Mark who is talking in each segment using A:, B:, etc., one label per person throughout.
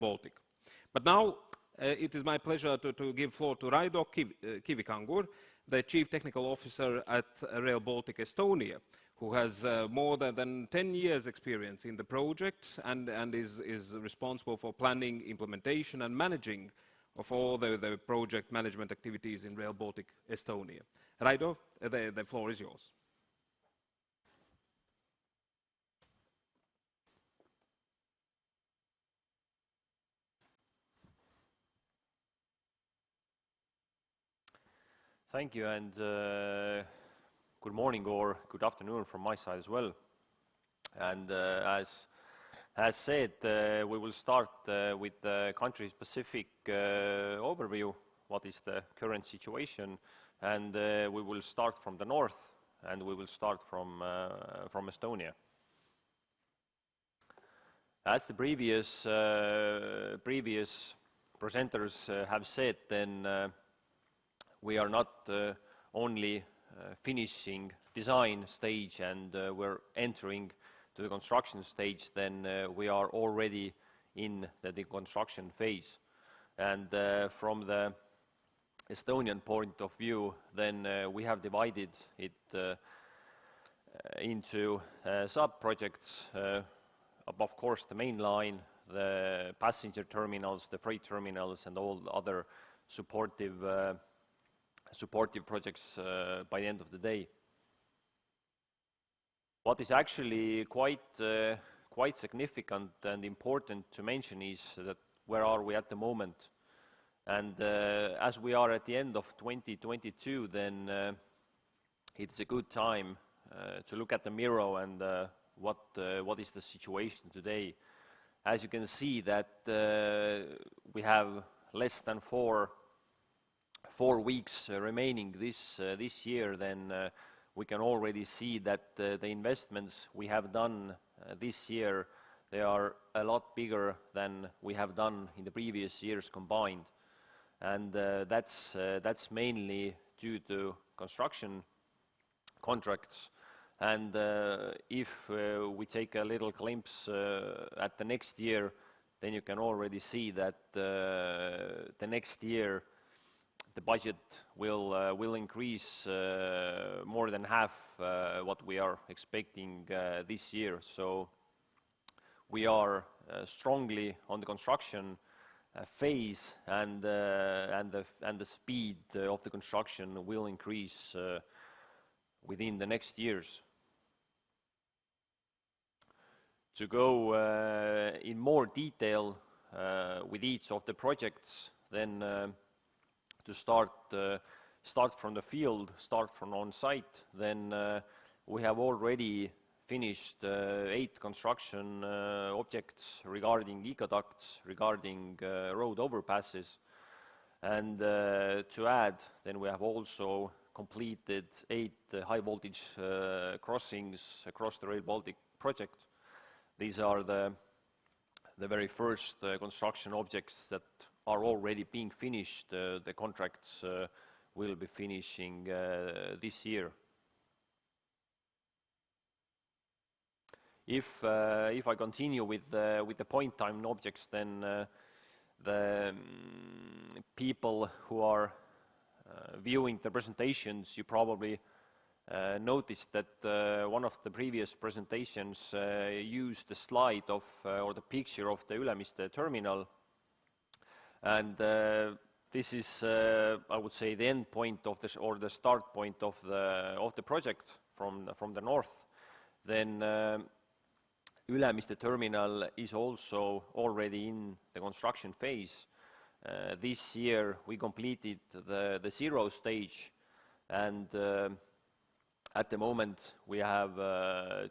A: Baltic. But now it is my pleasure to give floor to Raido Kivikangur, the Chief Technical Officer at Rail Baltica Estonia, who has more than 10 years experience in the project and is responsible for planning, implementation and managing of all the project management activities in Rail Baltica Estonia. Raido, the floor is yours.
B: Thank you, and good morning or good afternoon from my side as well. And as said, we will start with the country-specific overview, what is the current situation, and we will start from the north, and we will start from Estonia. As the previous presenters have said, then we are not only finishing design stage and we're entering to the construction stage, then we are already in the construction phase. And from the Estonian point of view, then we have divided it into sub-projects, of course the main line, the passenger terminals, the freight terminals and all other supportive projects by the end of the day. What is actually quite significant and important to mention is that where are we at the moment. And as we are at the end of 2022, then it's a good time to look at the mirror and what is the situation today. As you can see that we have less than four weeks remaining this year, then we can already see that the investments we have done this year, they are a lot bigger than we have done in the previous years combined. And that's mainly due to construction contracts. And if we take a little glimpse at the next year, then you can already see that the next year the budget will increase more than half what we are expecting this year. So we are strongly on the construction phase, and the speed of the construction will increase within the next years. To go in more detail with each of the projects, then to start from the field, start from on-site, then we have already finished 8 construction objects regarding ecoducts, regarding road overpasses. And to add, then we have also completed 8 high-voltage crossings across the Rail Baltic project. These are the very first construction objects that are already being finished. The contracts will be finishing this year. If I continue with the point time objects, then the people who are viewing the presentations, you probably noticed that one of the previous presentations used the slide of or the picture of the Ülemiste terminal. And this is, I would say, the end point of this, or the start point of the project from the north. Then Ülemiste terminal is also already in the construction phase. This year we completed the 0 stage, and at the moment we have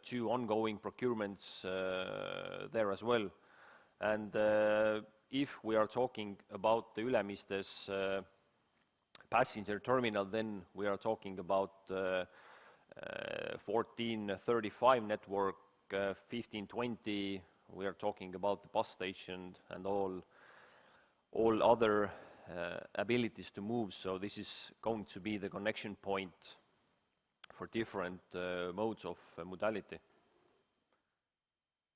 B: 2 ongoing procurements there as well. And if we are talking about the Ülemiste's passenger terminal, then we are talking about 1435 network, 1520, we are talking about the bus station and all other abilities to move. So this is going to be the connection point for different modes of modality.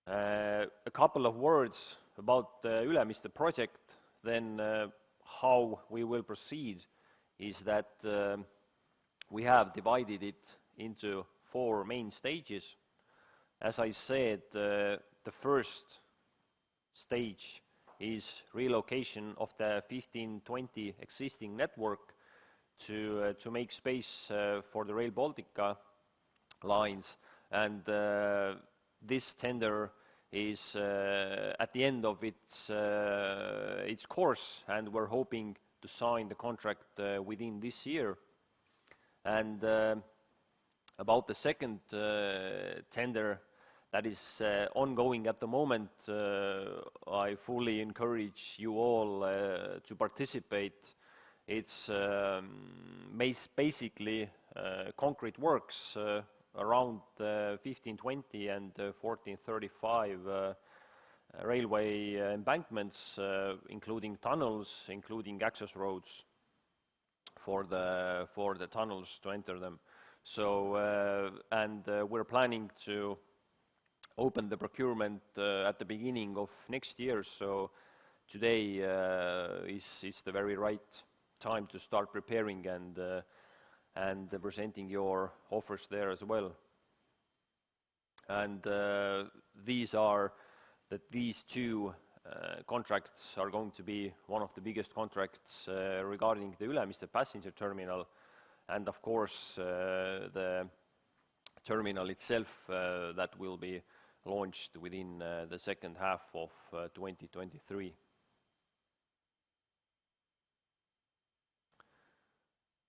B: A couple of words about the Ülemiste project, then how we will proceed is that we have divided it into 4 main stages. As I said, the first stage is relocation of the 1520 existing network to make space for the Rail Baltica lines, and this tender is at the end of its course, and we're hoping to sign the contract within this year. And about the second tender that is ongoing at the moment, I fully encourage you all to participate. It's basically concrete works around 1520 and 1435 railway embankments, including tunnels, including access roads for the tunnels to enter them. So, we're planning to open the procurement at the beginning of next year, so today is the very right time to start preparing and presenting your offers there as well. And these 2 contracts are going to be one of the biggest contracts regarding the Ülemiste passenger terminal, and of course the terminal itself that will be launched within the second half of 2023.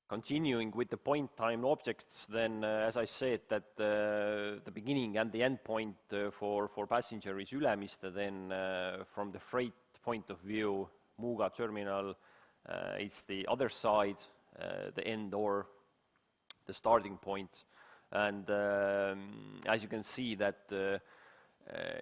B: Continuing with the point-time objects, then as I said that the beginning and the end point for passenger is Ülemiste, then from the freight point of view, Muuga terminal is the other side, the end or the starting point. And as you can see that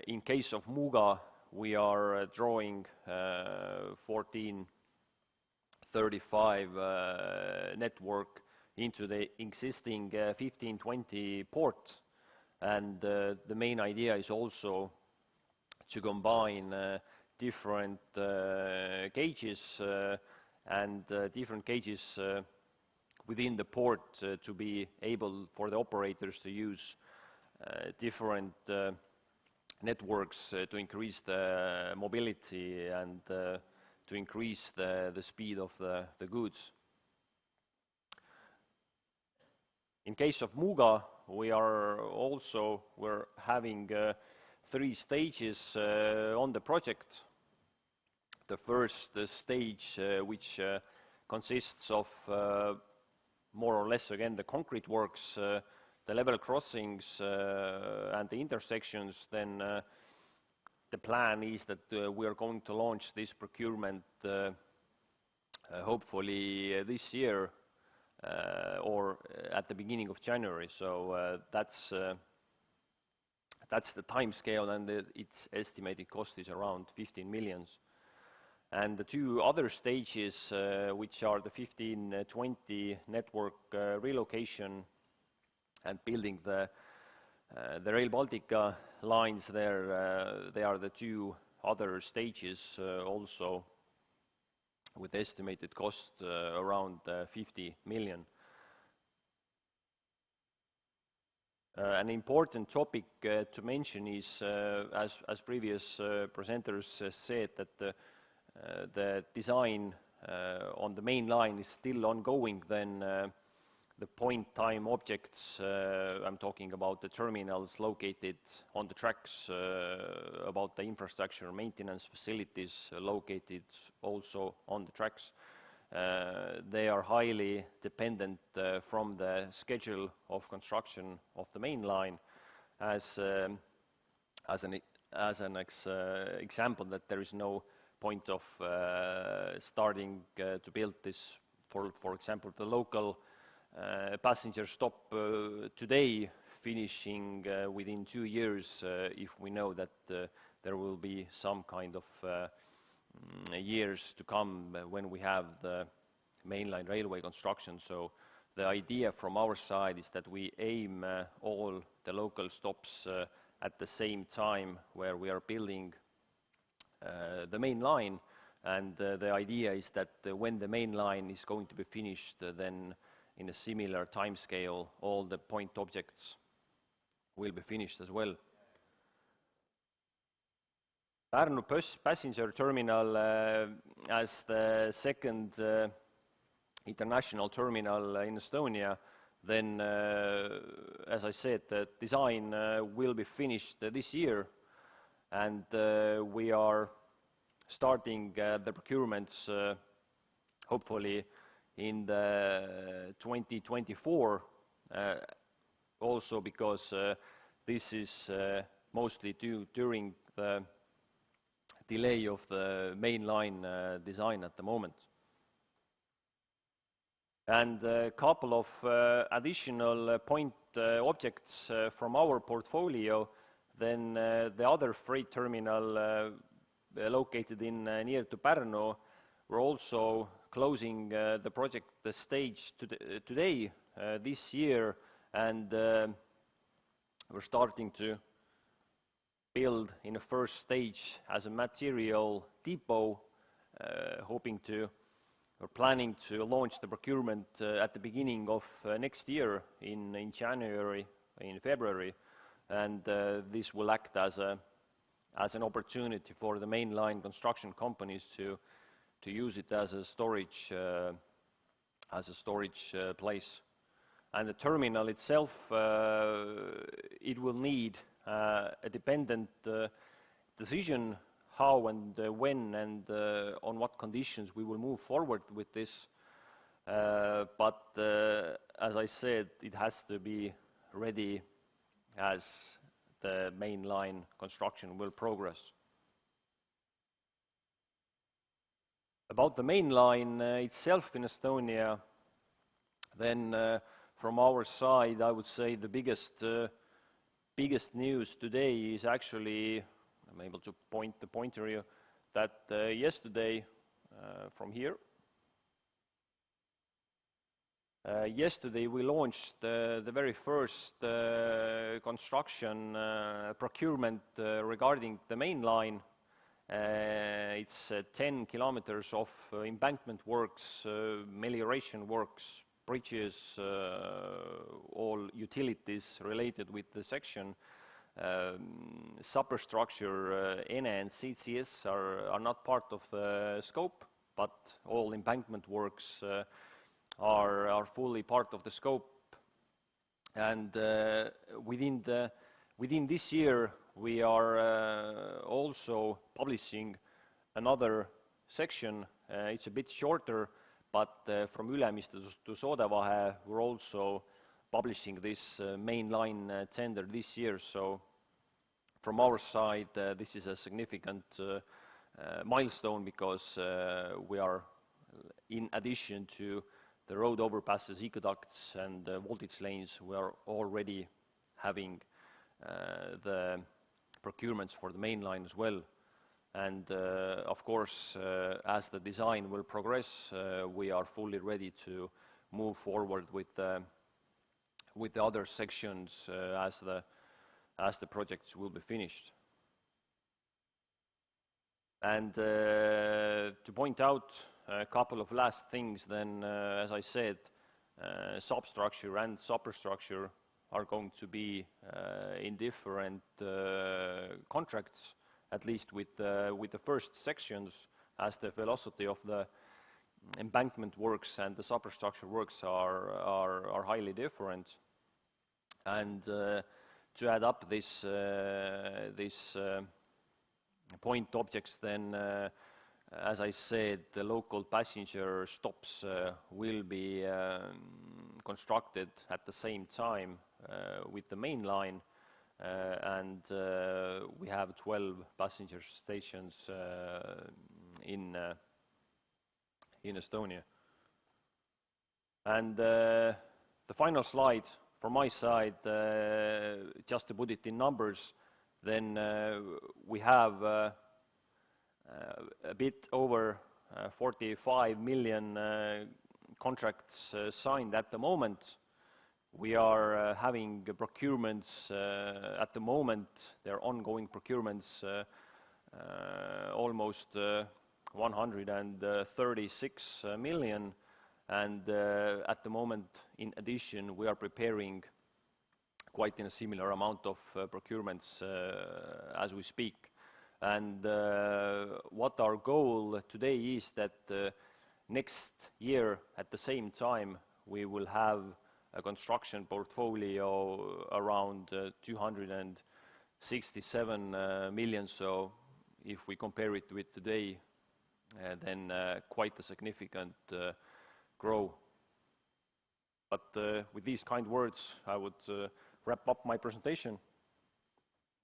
B: in case of Muuga, we are drawing 1435 network into the existing 1520 port, and the main idea is also to combine different gauges and different gauges within the port to be able for the operators to use different networks to increase the mobility and to increase the speed of the goods. In case of Muuga, we're having 3 stages on the project. The first stage, which consists of more or less again the concrete works, the level crossings and the intersections, then the plan is that we are going to launch this procurement hopefully this year or at the beginning of January. So that's the time scale, and its estimated cost is around 15 million. And the 2 other stages, which are the 1520 network relocation and building the Rail Baltica lines there, they are the 2 other stages also with estimated cost around 50 million. An important topic to mention is, as previous presenters said, that the design on the main line is still ongoing. Then the point-time objects, I'm talking about the terminals located on the tracks, about the infrastructure maintenance facilities located also on the tracks. They are highly dependent from the schedule of construction of the main line. As an example, that there is no point of starting to build this, for example, the local passenger stop today, finishing within 2 years, if we know that there will be some kind of years to come when we have the mainline railway construction. So the idea from our side is that we aim all the local stops at the same time where we are building the main line, and the idea is that when the main line is going to be finished, then in a similar time scale, all the point objects will be finished as well. Pärnu passenger terminal as the second international terminal in Estonia, then as I said, the design will be finished this year, and we are starting the procurements hopefully in the 2024, also because this is mostly due during the delay of the main line design at the moment. And a couple of additional point objects from our portfolio, then the other freight terminal located in near to Pärnu, we're also closing the project stage today, this year, and we're starting to build in the first stage as a material depot, we're planning to launch the procurement at the beginning of next year in January, in February, and this will act as an opportunity for the mainline construction companies to use it as a storage place. And the terminal itself, it will need a dependent decision how and when and on what conditions we will move forward with this. But as I said, it has to be ready as the main line construction will progress. About the main line itself in Estonia, then from our side, I would say the biggest news today is actually, I'm able to point the pointer here, that yesterday from here, yesterday we launched the very first construction procurement regarding the main line. It's 10 kilometers of embankment works, melioration works, bridges, all utilities related with the section. Superstructure, ENE and CCS are not part of the scope, but all embankment works are fully part of the scope. And within this year, we are also publishing another section. It's a bit shorter, but from Ülemiste to Soodevahe, we're also publishing this main line tender this year. So from our side, this is a significant milestone, because we are, in addition to the road overpasses, aqueducts and voltage lanes, we are already having the procurements for the main line as well. And of course, as the design will progress, we are fully ready to move forward with the other sections as the projects will be finished. And to point out a couple of last things, then as I said, substructure and superstructure are going to be in different contracts, at least with the first sections, as the velocity of the embankment works and the superstructure works are highly different. And to add up this point objects, then as I said, the local passenger stops will be constructed at the same time with the main line, and we have 12 passenger stations in Estonia. And the final slide from my side, just to put it in numbers, then we have a bit over 45 million contracts signed at the moment. We are having procurements at the moment, there are ongoing procurements almost 136 million, and at the moment, in addition, we are preparing quite in a similar amount of procurements as we speak. And what our goal today is that next year at the same time we will have a construction portfolio around 267 million. So if we compare it with today, then quite a significant growth. But with these kind words, I would wrap up my presentation.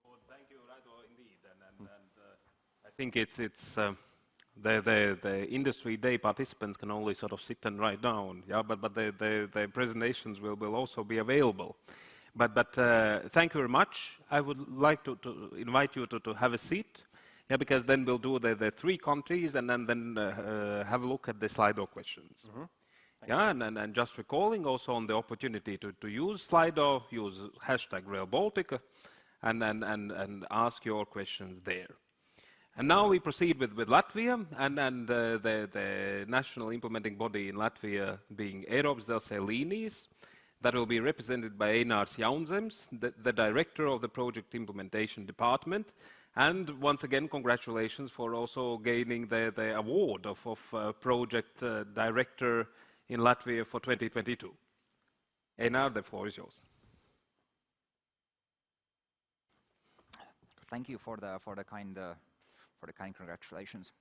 A: Well, thank you, Raido, indeed. And I think it's the industry day participants can only sort of sit and write down, yeah. But the presentations will also be available. But thank you very much. I would like to invite you to have a seat, yeah, because then we'll do the three countries and then have a look at the Slido questions.
B: Mm-hmm.
A: Yeah, and just recalling also on the opportunity to use Slido, use hashtag Rail Baltica, and ask your questions there. And now we proceed with Latvia, and the national implementing body in Latvia being Eiropas Dzelzceļa Līnijas, that will be represented by Einārs Jaunzems, the director of the project implementation department. And once again, congratulations for also gaining the award of project director in Latvia for 2022. Einar, the floor is yours.
C: Thank you for the kind congratulations.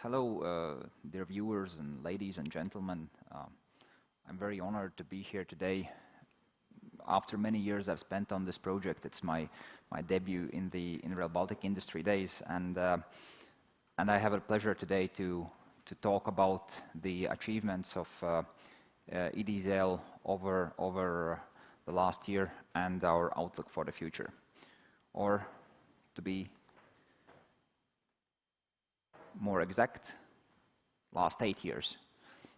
C: Hello, dear viewers and ladies and gentlemen. I'm very honored to be here today. After many years I've spent on this project, it's my debut in Rail Baltica Industry days, and I have a pleasure today to talk about the achievements of EDZL over the last year and our outlook for the future. Or to be more exact, last 8 years,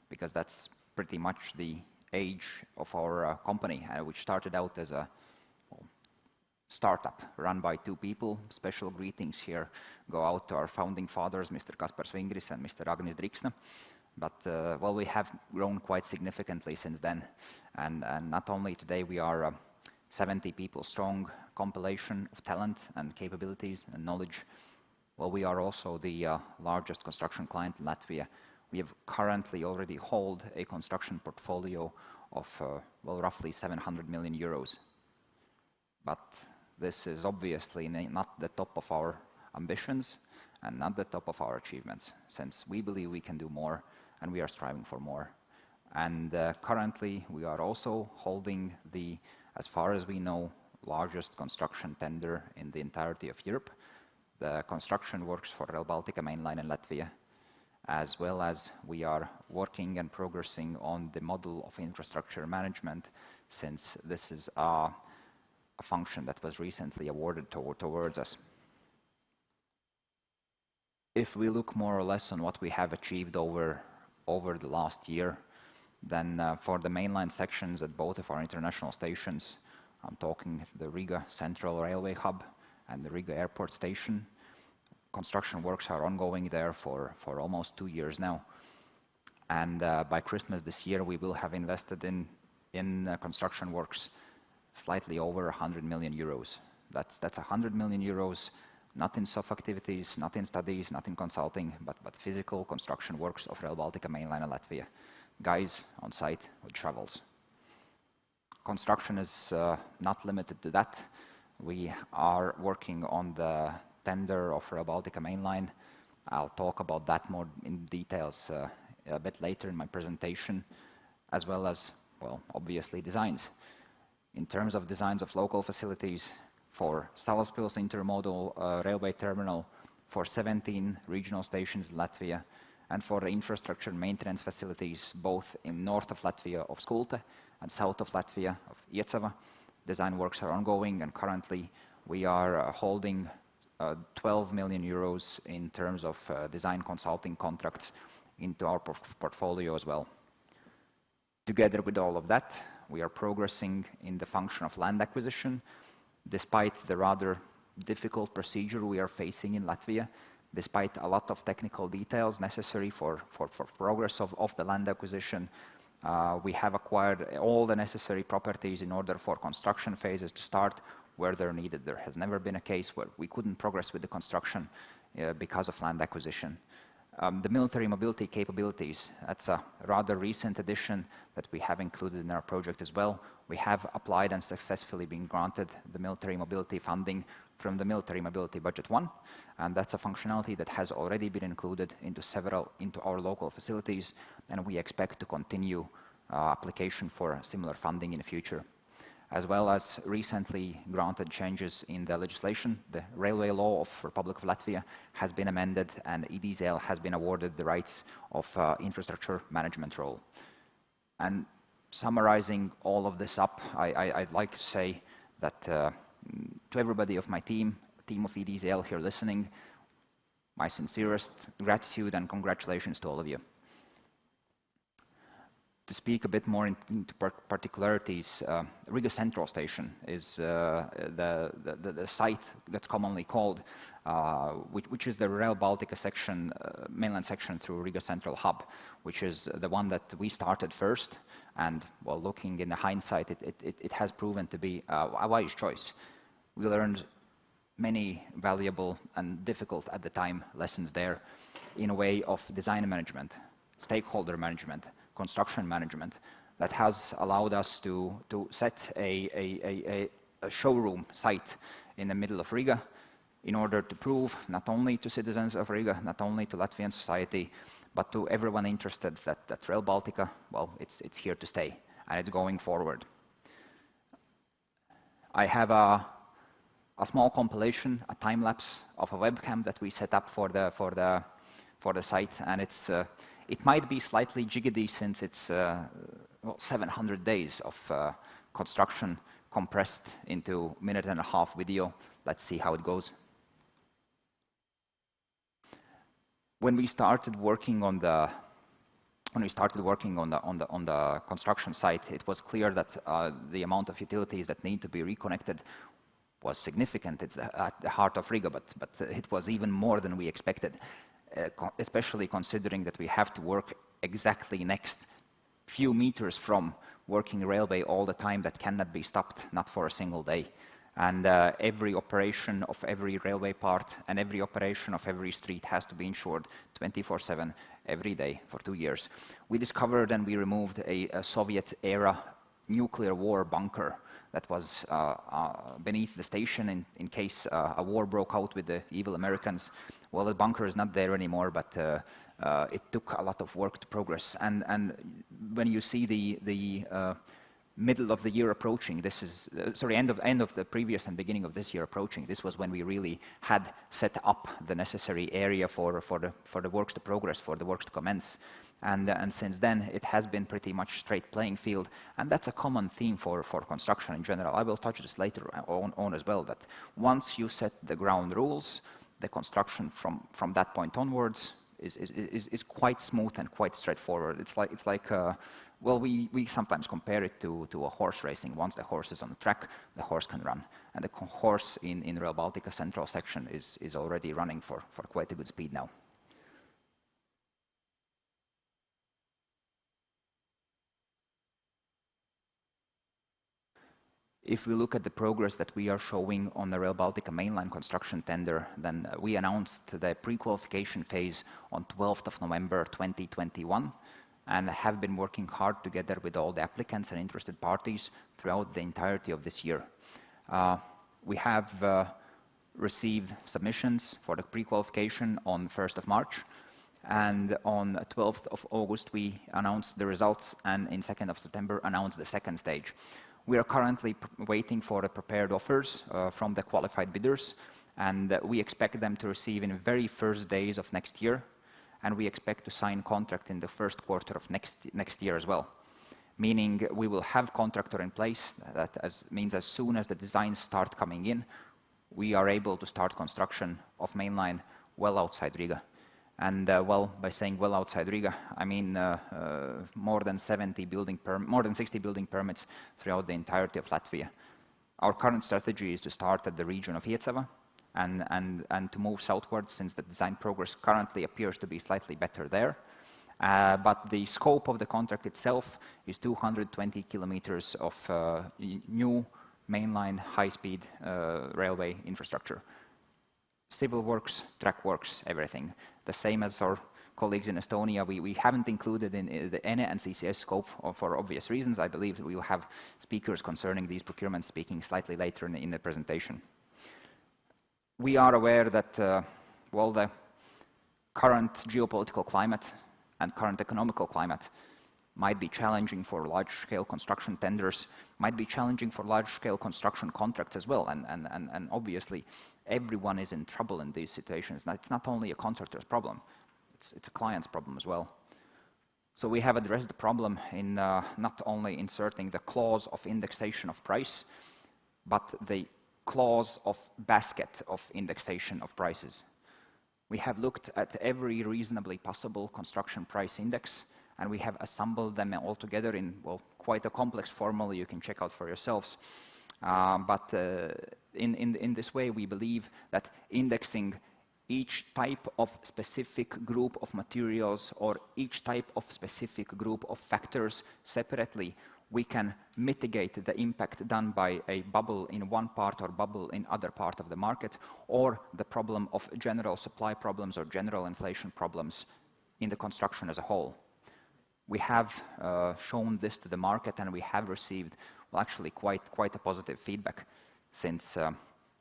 C: because that's pretty much the age of our company, which started out as a startup run by 2 people. Special greetings here go out to our founding fathers, Mr. Kaspars Vingris and Mr. Agnis Driksna. But well, we have grown quite significantly since then, and not only today we are 70 people strong compilation of talent and capabilities and knowledge. Well, we are also the largest construction client in Latvia. We have currently already hold a construction portfolio of well, roughly 700 million euros. But this is obviously not the top of our ambitions and not the top of our achievements, since we believe we can do more and we are striving for more. And currently we are also holding the, as far as we know, largest construction tender in the entirety of Europe. The construction works for Rail Baltica mainline in Latvia, as well as we are working and progressing on the model of infrastructure management, since this is a function that was recently awarded towards us. If we look more or less on what we have achieved over the last year, then for the mainline sections at both of our international stations, I'm talking the Riga Central Railway Hub and the Riga Airport Station. Construction works are ongoing there for almost 2 years now. And by Christmas this year, we will have invested in construction works slightly over 100 million euros. That's 100 million euros, not in soft activities, not in studies, not in consulting, but physical construction works of Rail Baltica mainline in Latvia. Guys on site with shovels. Construction is not limited to that. We are working on the tender of Rail Baltica mainline. I'll talk about that more in details a bit later in my presentation, as well as, well, obviously designs. In terms of designs of local facilities for Salaspils Intermodal Railway Terminal, for 17 regional stations in Latvia, and for the infrastructure maintenance facilities both in north of Latvia of Skulte and south of Latvia of Iecava. Design works are ongoing, and currently we are holding 12 million euros in terms of design consulting contracts into our portfolio as well. Together with all of that, we are progressing in the function of land acquisition. despite the rather difficult procedure we are facing in Latvia, despite a lot of technical details necessary for progress of the land acquisition. We have acquired all the necessary properties in order for construction phases to start where they're needed. There has never been a case where we couldn't progress with the construction because of land acquisition. The military mobility capabilities, that's a rather recent addition that we have included in our project as well. We have applied and successfully been granted the military mobility funding from the Military Mobility Budget 1, and that's a functionality that has already been included into our local facilities, and we expect to continue application for similar funding in the future. As well as recently granted changes in the legislation, the Railway Law of Republic of Latvia has been amended, and EDZL has been awarded the rights of infrastructure management role. And summarizing all of this up, I'd like to say that to everybody of my team of EDZL here listening, my sincerest gratitude and congratulations to all of you. To speak a bit more into particularities, Riga Central Station is the site that's commonly called, which is the Rail Baltica section, mainland section through Riga Central Hub, which is the one that we started first. And while looking in the hindsight, it has proven to be a wise choice. We learned many valuable and difficult at the time lessons there in a way of design management, stakeholder management, construction management, that has allowed us to set a showroom site in the middle of Riga in order to prove not only to citizens of Riga, not only to Latvian society, but to everyone interested that Rail Baltica, well, it's here to stay and it's going forward. I have a small compilation, a time lapse of a webcam that we set up for the site, and it might be slightly jiggedy since it's 700 days of construction compressed into a minute and a half video. Let's see how it goes. When we started working on the construction site, it was clear that the amount of utilities that need to be reconnected was significant. It's at the heart of Riga, but it was even more than we expected. Especially considering that we have to work exactly next few meters from working railway all the time that cannot be stopped, not for a single day. And every operation of every railway part and every operation of every street has to be ensured 24/7 every day for 2 years. We discovered and we removed a Soviet-era nuclear war bunker that was beneath the station in case a war broke out with the evil Americans. Well, the bunker is not there anymore, but it took a lot of work to progress. And when you see the middle of the year approaching, this is end of the previous and beginning of this year approaching. This was when we really had set up the necessary area for the works to progress, for the works to commence. And since then, it has been pretty much straight playing field, and that's a common theme for construction in general. I will touch this later on as well, that once you set the ground rules, the construction from that point onwards is quite smooth and quite straightforward. It's like well, we sometimes compare it to a horse racing. Once the horse is on the track, the horse can run, and the horse in Rail Baltica Central section is already running for quite a good speed now. If we look at the progress that we are showing on the Rail Baltica mainline construction tender, then we announced the pre-qualification phase on 12th of November 2021 and have been working hard together with all the applicants and interested parties throughout the entirety of this year. We have received submissions for the pre-qualification on 1st of March, and on 12th of August we announced the results, and in 2nd of September announced the second stage. We are currently waiting for the prepared offers from the qualified bidders, and we expect them to receive in the very first days of next year, and we expect to sign contract in the first quarter of next year as well. Meaning we will have contractor in place. That means as soon as the designs start coming in, we are able to start construction of mainline well outside Riga. And well, by saying well outside Riga, I mean more than 60 building permits throughout the entirety of Latvia. Our current strategy is to start at the region of Hietsava and to move southwards, since the design progress currently appears to be slightly better there. But the scope of the contract itself is 220 kilometers of new mainline high-speed railway infrastructure. Civil works, track works, everything. The same as our colleagues in Estonia, we haven't included in the ENE and CCS scope for obvious reasons. I believe that we will have speakers concerning these procurements speaking slightly later in the presentation. We are aware that, well, the current geopolitical climate and current economical climate might be challenging for large-scale construction tenders, might be challenging for large-scale construction contracts as well, and obviously everyone is in trouble in these situations. Now, it's not only a contractor's problem, it's a client's problem as well. So we have addressed the problem in not only inserting the clause of indexation of price, but the clause of basket of indexation of prices. We have looked at every reasonably possible construction price index, and we have assembled them all together in, well, quite a complex formula you can check out for yourselves. But in this way, we believe that indexing each type of specific group of materials or each type of specific group of factors separately, we can mitigate the impact done by a bubble in one part or bubble in other part of the market, or the problem of general supply problems or general inflation problems in the construction as a whole. We have shown this to the market, and we have received, well, actually quite a positive feedback, since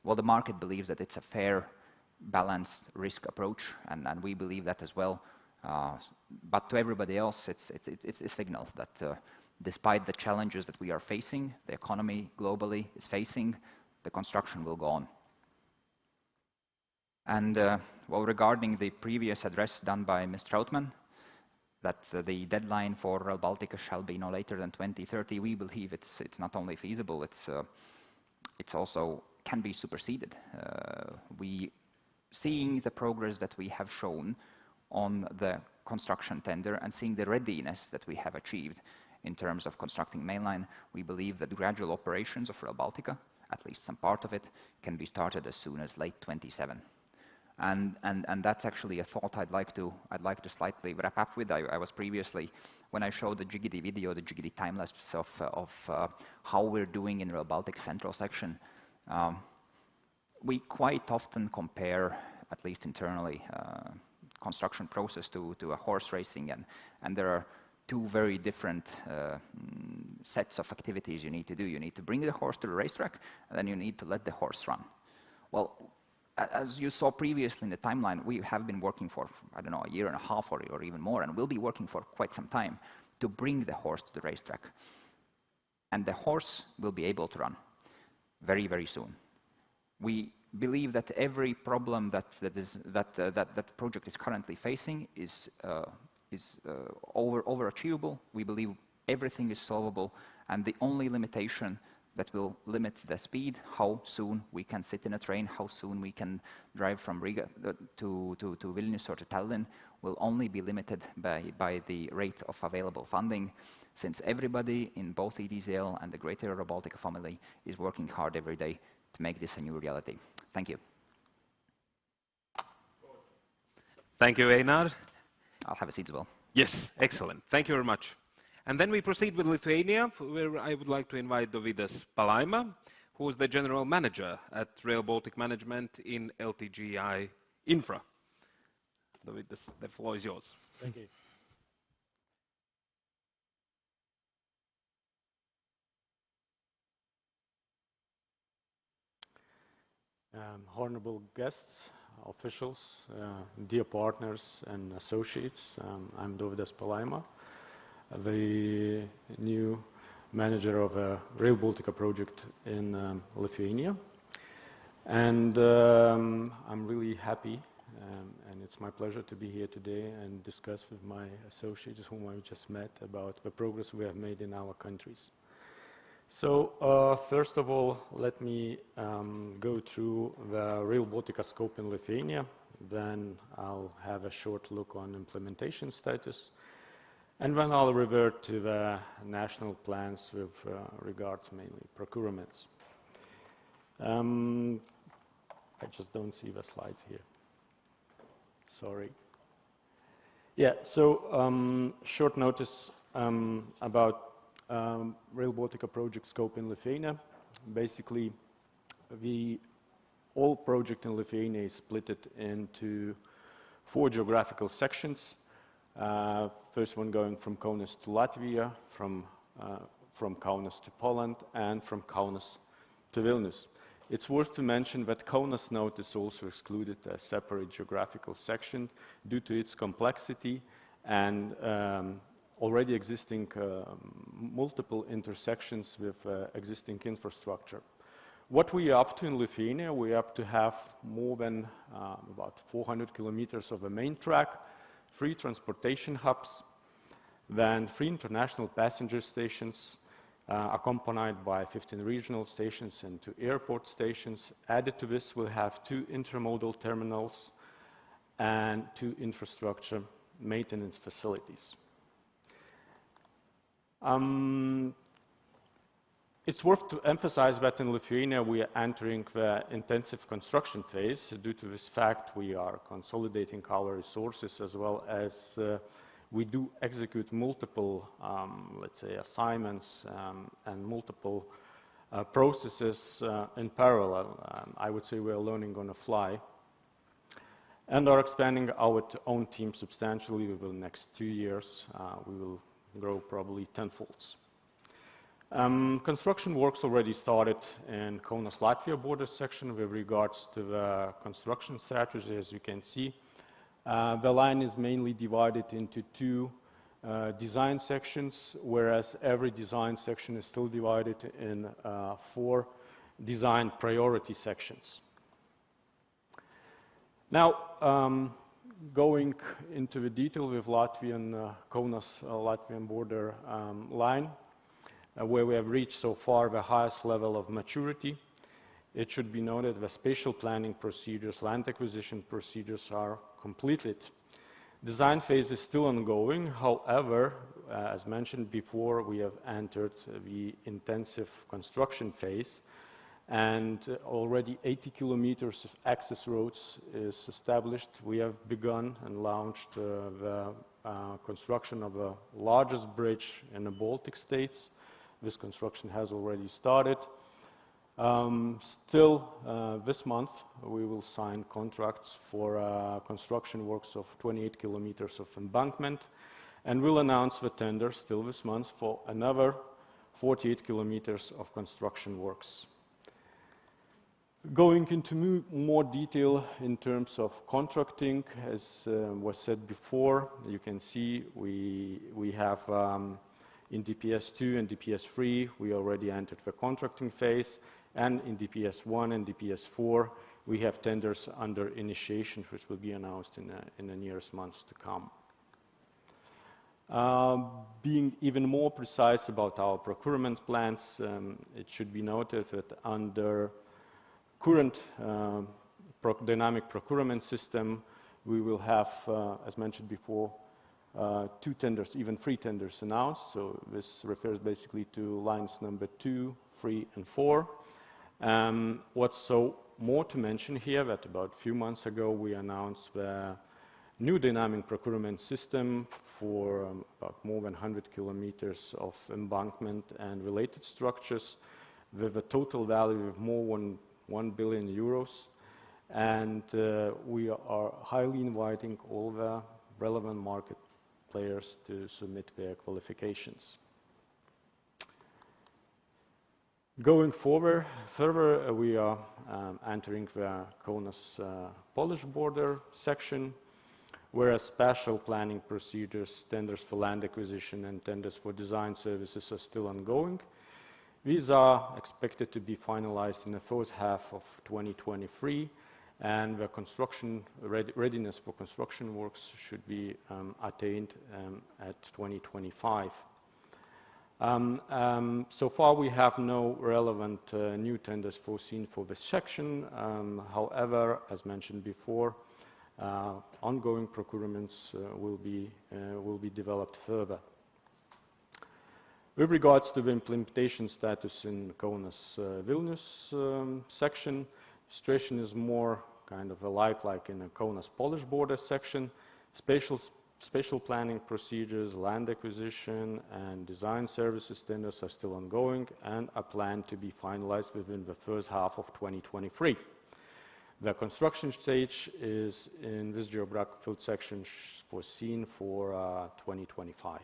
C: well, the market believes that it's a fair, balanced risk approach, and we believe that as well. But to everybody else, it's a signal that despite the challenges that we are facing, the economy globally is facing, the construction will go on. And well, regarding the previous address done by Ms. Trautmann, that the deadline for Rail Baltica shall be no later than 2030, we believe it's not only feasible, it's also can be superseded. We seeing the progress that we have shown on the construction tender and seeing the readiness that we have achieved in terms of constructing mainline, we believe that gradual operations of Rail Baltica, at least some part of it, can be started as soon as late 27. And that's actually a thought I'd like to slightly wrap up with. I was previously, when I showed the Jiggity video, the Jiggity time-lapse of how we're doing in Rail Baltica Central section, we quite often compare, at least internally, construction process to a horse racing, and there are two very different sets of activities you need to do. You need to bring the horse to the racetrack, and then you need to let the horse run. Well, as you saw previously in the timeline, we have been working for, I don't know, a year and a half or even more, and we'll be working for quite some time to bring the horse to the racetrack. And the horse will be able to run very, very soon. We believe that every problem that the project is currently facing is overachievable. We believe everything is solvable, and the only limitation that will limit the speed, how soon we can sit in a train, how soon we can drive from Riga to Vilnius or to Tallinn, will only be limited by the rate of available funding, since everybody in both EDZL and the greater Rail Baltica family is working hard every day to make this a new reality. Thank you.
A: Thank you, Einar.
C: I'll have a seat as well.
A: Yes, excellent. Thank you very much. And then we proceed with Lithuania, where I would like to invite Dovydas Palaima, who is the General Manager at Rail Baltic Management in LTGI Infra. Dovydas, the floor is yours.
D: Thank you. Honorable guests, officials, dear partners and associates, I'm Dovydas Palaima, the new manager of a Rail Baltica project in Lithuania. And I'm really happy, and it's my pleasure to be here today and discuss with my associates whom I just met about the progress we have made in our countries. So first of all, let me go through the Rail Baltica scope in Lithuania. Then I'll have a short look on implementation status. And then I'll revert to the national plans with regards mainly procurements. I just don't see the slides here. Sorry. Yeah, so short notice about Rail Baltica project scope in Lithuania. Basically, the whole project in Lithuania is split into 4 geographical sections. First one going from Kaunas to Latvia, from Kaunas to Poland, and from Kaunas to Vilnius. It's worth to mention that Kaunas node is also excluded as separate geographical section due to its complexity and already existing multiple intersections with existing infrastructure. What we are up to in Lithuania, we are up to have more than about 400 kilometers of a main track, 3 transportation hubs, then 3 international passenger stations, accompanied by 15 regional stations and 2 airport stations. Added to this, we'll have 2 intermodal terminals and 2 infrastructure maintenance facilities. It's worth to emphasize that in Lithuania we are entering the intensive construction phase. Due to this fact, we are consolidating our resources as well as we do execute multiple, let's say, assignments and multiple processes in parallel. I would say we are learning on the fly and are expanding our own team substantially over the next 2 years. We will grow probably tenfolds. Construction works already started in Kaunas-Latvia border section with regards to the construction strategy. As you can see, the line is mainly divided into 2 design sections, whereas every design section is still divided in 4 design priority sections. Now, going into the detail with Kaunas-Latvian border line, where we have reached so far the highest level of maturity. It should be noted the spatial planning procedures, land acquisition procedures are completed. Design phase is still ongoing. However, as mentioned before, we have entered the intensive construction phase, and already 80 kilometers of access roads is established. We have begun and launched the construction of the largest bridge in the Baltic states. This construction has already started. Still this month we will sign contracts for construction works of 28 kilometers of embankment, and we'll announce the tender still this month for another 48 kilometers of construction works. Going into more detail in terms of contracting, as was said before, you can see we have in DPS 2 and DPS 3, we already entered the contracting phase, and in DPS 1 and DPS 4, we have tenders under initiation, which will be announced in the nearest months to come. Being even more precise about our procurement plans, it should be noted that under current dynamic procurement system, we will have, as mentioned before, 2 tenders, even 3 tenders announced. So this refers basically to lines number 2, 3, and 4. What's so more to mention here that about a few months ago we announced the new dynamic procurement system for about more than 100 kilometers of embankment and related structures with a total value of more than 1 billion euros. And we are highly inviting all the relevant market players to submit their qualifications. Going further, we are entering the Kaunas Polish border section, whereas special planning procedures, tenders for land acquisition and tenders for design services are still ongoing. These are expected to be finalized in the first half of 2023, and the construction readiness for construction works should be attained at 2025. So far we have no relevant new tenders foreseen for this section. However, as mentioned before, ongoing procurements will be developed further. With regards to the implementation status in Kaunas Vilnius section, situation is more kind of alike like in the Kaunas Polish border section. Spatial planning procedures, land acquisition and design services tenders are still ongoing and are planned to be finalized within the first half of 2023. The construction stage is in this geographic field section foreseen for 2025.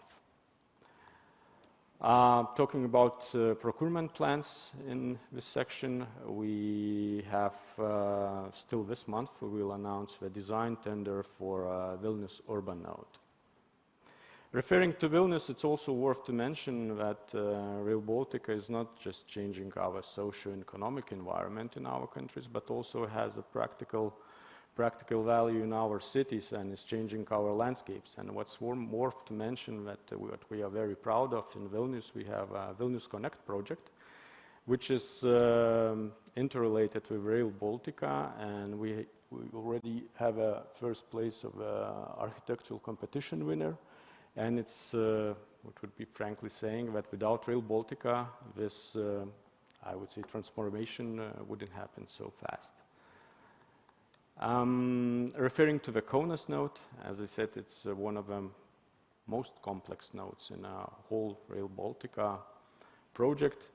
D: Talking about procurement plans in this section, we have still this month we will announce the design tender for Vilnius urban node. Referring to Vilnius, it's also worth to mention that Rail Baltica is not just changing our socio-economic environment in our countries, but also has a practical value in our cities and is changing our landscapes. And what's worth to mention that what we are very proud of in Vilnius, we have a Vilnius Connect project, which is interrelated with Rail Baltica, and we already have a first place of architectural competition winner. And it's, what would be frankly saying, that without Rail Baltica, this, I would say, transformation wouldn't happen so fast. Referring to the Kaunas node, as I said, it's one of the most complex nodes in our whole Rail Baltica project.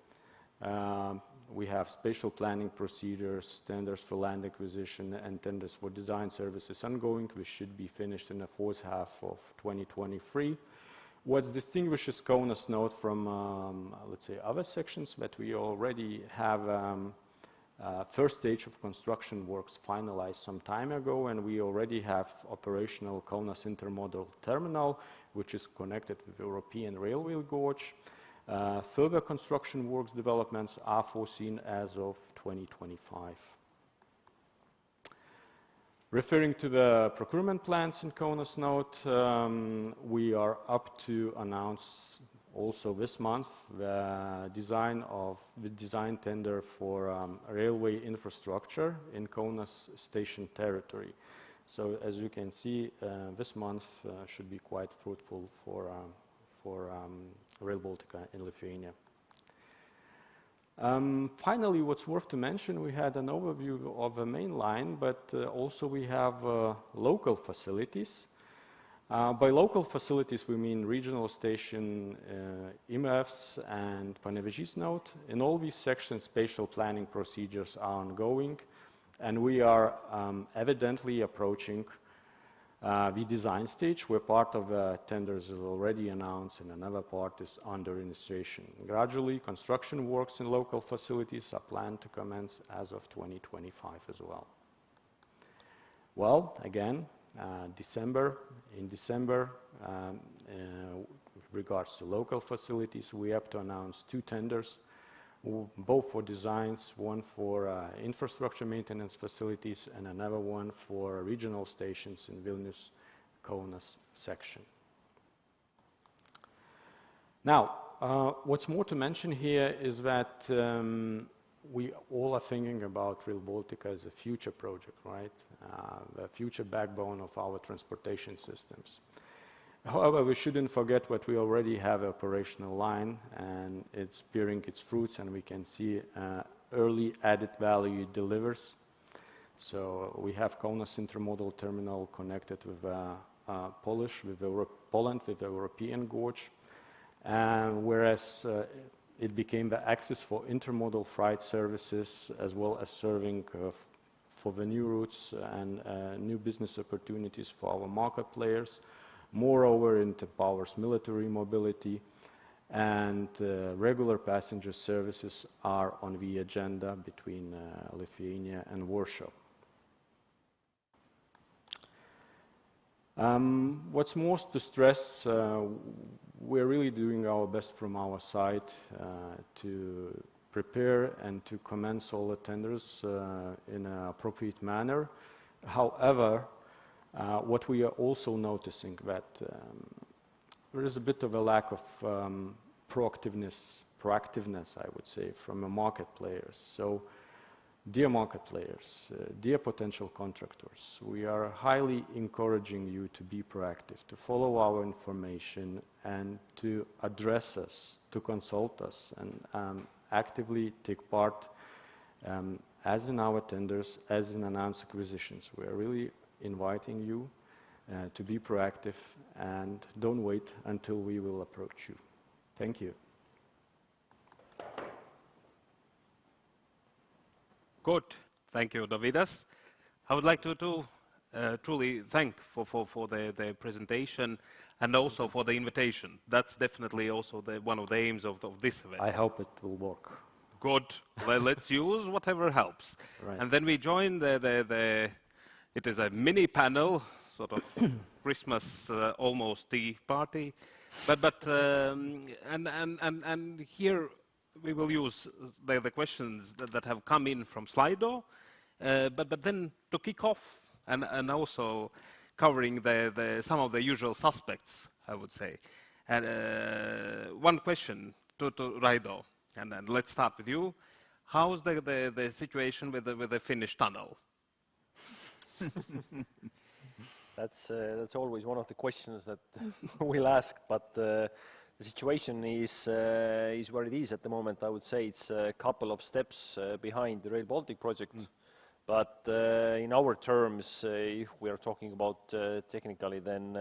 D: We have spatial planning procedures, tenders for land acquisition and tenders for design services ongoing, which should be finished in the first half of 2023. What distinguishes Kaunas node from, let's say, other sections that we already have first stage of construction works finalized some time ago, and we already have operational Kaunas Intermodal terminal, which is connected with European railway gauge. Further construction works developments are foreseen as of 2025. Referring to the procurement plans in Kaunas node, we are up to announce also this month the design tender for railway infrastructure in Kaunas station territory. So as you can see, this month should be quite fruitful for Rail Baltica in Lithuania. Finally, what's worth to mention, we had an overview of the main line, but also we have local facilities. By local facilities, we mean regional station, IMFs and Panevėžys node. In all these sections, spatial planning procedures are ongoing, and we are evidently approaching the design stage, where part of the tenders is already announced and another part is under administration. Gradually, construction works in local facilities are planned to commence as of 2025 as well. Well, again, in December, with regards to local facilities, we have to announce 2 tenders, both for designs, one for infrastructure maintenance facilities and another one for regional stations in Vilnius, Kaunas section. Now, what's more to mention here is that we all are thinking about Rail Baltica as a future project, right? The future backbone of our transportation systems. However, we shouldn't forget what we already have operational line, and it's bearing its fruits, and we can see early added value it delivers. So we have Kaunas Intermodal terminal connected with Poland with the European gauge, whereas it became the access for intermodal freight services as well as serving for the new routes and new business opportunities for our market players. Moreover, it empowers military mobility, and regular passenger services are on the agenda between Lithuania and Warsaw. What's most to stress, we're really doing our best from our side to prepare and to commence all the tenders in an appropriate manner. However, what we are also noticing that there is a bit of a lack of proactiveness, I would say, from the market players. So dear market players, dear potential contractors, we are highly encouraging you to be proactive, to follow our information and to address us, to consult us, and actively take part as in our tenders, as in announced acquisitions. We are really inviting you to be proactive and don't wait until we will approach you. Thank you.
A: Good. Thank you, Dovydas. I would like to truly thank for the presentation and also for the invitation. That's definitely also one of the aims of this event.
D: I hope it will work.
A: Good. Let's use whatever helps.
D: Right.
A: And then we join it is a mini panel, sort of Christmas almost tea party. And here we will use the questions that have come in from Slido, but then to kick off and also covering some of the usual suspects, I would say. And one question to Raido, and let's start with you. How's the situation with the Finnish tunnel?
B: That's always one of the questions that we'll ask, but the situation is where it is at the moment. I would say it's a couple of steps behind the Rail Baltic project. But in our terms, if we are talking about technically, then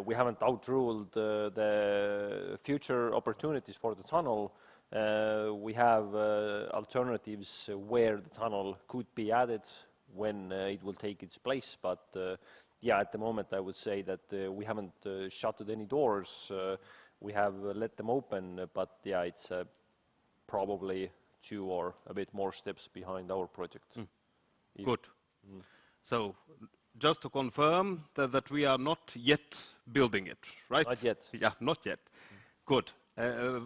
B: we haven't outruled the future opportunities for the tunnel. We have alternatives where the tunnel could be added when it will take its place. But yeah, at the moment, I would say that we haven't shuttered any doors. We have let them open, but yeah, it's probably 2 or a bit more steps behind our project.
A: Good. So, just to confirm that we are not yet building it, right?
B: Not yet.
A: Yeah, not yet. Good.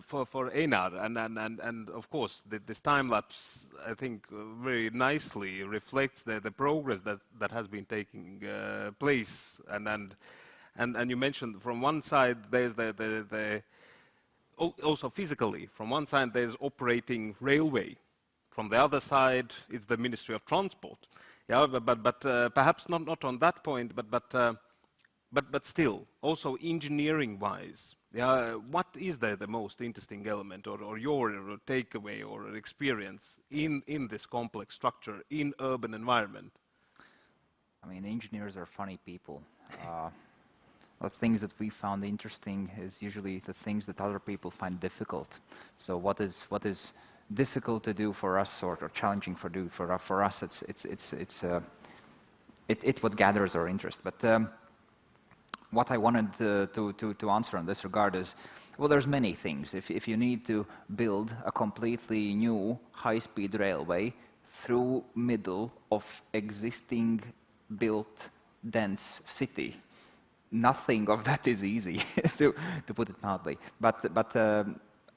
A: For Einar, and of course, this time lapse, I think, very nicely reflects the progress that has been taking place, and you mentioned from one side there's also physically, from one side there's operating railway, from the other side it's the Ministry of Transport. Yeah, but perhaps not on that point, but still, also engineering-wise. Yeah, what is the most interesting element or your takeaway or experience in this complex structure in urban environment?
C: I mean, engineers are funny people. The things that we found interesting is usually the things that other people find difficult. So what is difficult to do for us or challenging for us, it's what gathers our interest. But what I wanted to answer in this regard is, well, there's many things. If you need to build a completely new high-speed railway through middle of existing built dense city, nothing of that is easy, to put it mildly. But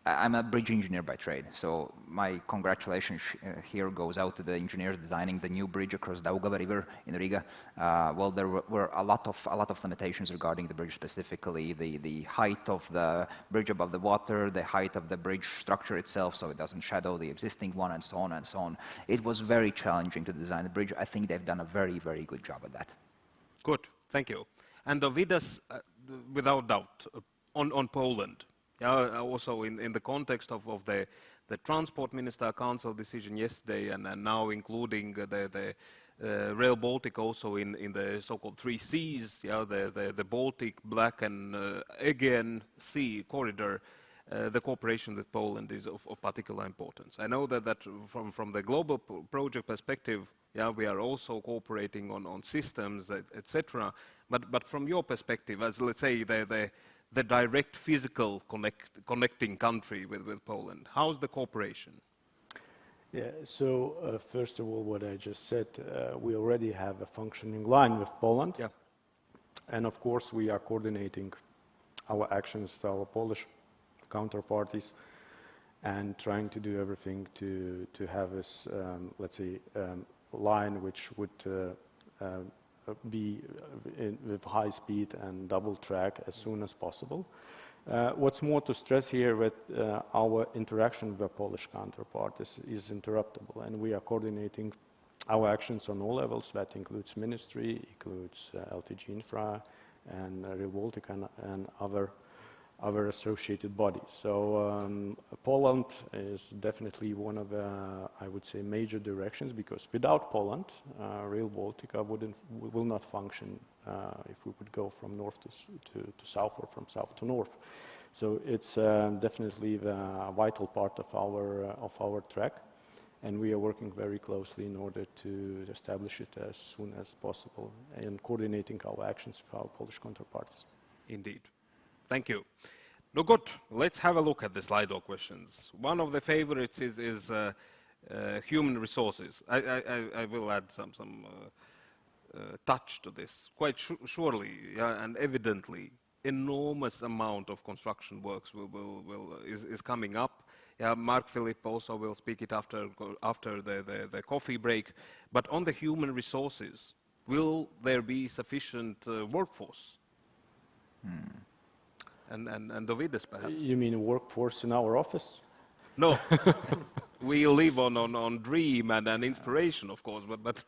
C: I'm a bridge engineer by trade, so my congratulations here goes out to the engineers designing the new bridge across Daugava River in Riga. Well, there were a lot of limitations regarding the bridge, specifically the height of the bridge above the water, the height of the bridge structure itself, so it doesn't shadow the existing one, and so on and so on. It was very challenging to design the bridge. I think they've done a very, very good job at that.
A: Good, thank you. And Dovydas, without doubt, on Poland. Also in the context of the Transport Minister Council decision yesterday, and now including the Rail Baltic also in the so-called 3 Cs, the Baltic, Black and Aegean Sea corridor, the cooperation with Poland is of particular importance. I know that from the global project perspective, we are also cooperating on systems, etc. But from your perspective, as let's say the direct physical connecting country with Poland, how's the cooperation?
D: Yeah, so first of all, what I just said, we already have a functioning line with Poland.
A: Yeah.
D: And of course, we are coordinating our actions with our Polish counterparties and trying to do everything to have this, let's say, line which would be with high speed and double track as soon as possible. What's more to stress here with our interaction with our Polish counterpart is interruptible, and we are coordinating our actions on all levels. That includes ministry, includes LTG Infra and Rail Baltica and other associated bodies. So Poland is definitely one of the, I would say, major directions, because without Poland, Rail Baltica will not function if we would go from north to south or from south to north. So it's definitely the vital part of our track, and we are working very closely in order to establish it as soon as possible and coordinating our actions with our Polish counterparts.
A: Indeed. Thank you. No, good. Let's have a look at the Slido questions. One of the favorites is human resources. I will add some touch to this. Quite surely and evidently, enormous amount of construction works is coming up. Mark Philip also will speak it after the coffee break. But on the human resources, will there be sufficient workforce? And Dovydas, perhaps?
D: You mean a workforce in our office?
A: No. We live on dream and inspiration, of course, but